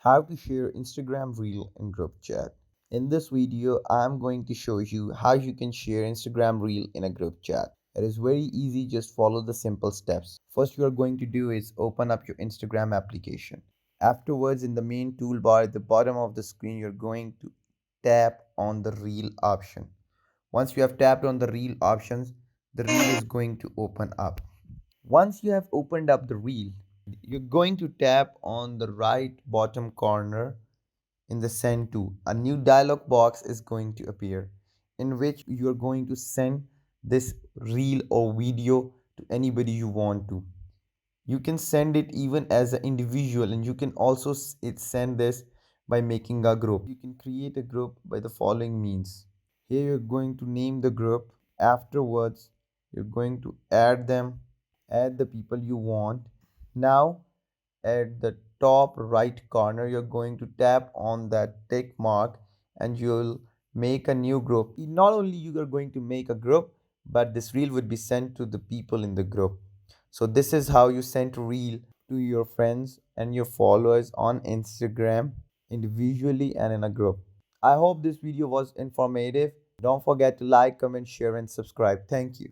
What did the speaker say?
How to share Instagram Reel in group chat. In this video, I'm going to show you how you can share Instagram Reel in a group chat. It is very easy, just follow the simple steps. First, you are going to do is open up your Instagram application. Afterwards, in the main toolbar at the bottom of the screen, you're going to tap on the Reel option. Once you have tapped on the Reel options, the Reel is going to open up. Once you have opened up the Reel, you're going to tap on the right bottom corner in the send to. A new dialog box is going to appear in which you're going to send this reel or video to anybody you want to. You can send it even as an individual, and you can also send this by making a group. You can create a group by the following means. Here you're going to name the group. Afterwards, you're going to add them, add the people you want. Now at the top right corner, you're going to tap on that tick mark and you'll make a new group. Not only you are going to make a group, but this reel would be sent to the people in the group. So this is how you send a reel to your friends and your followers on Instagram individually and in a group. I hope this video was informative. Don't forget to like, comment, share, and subscribe. Thank you.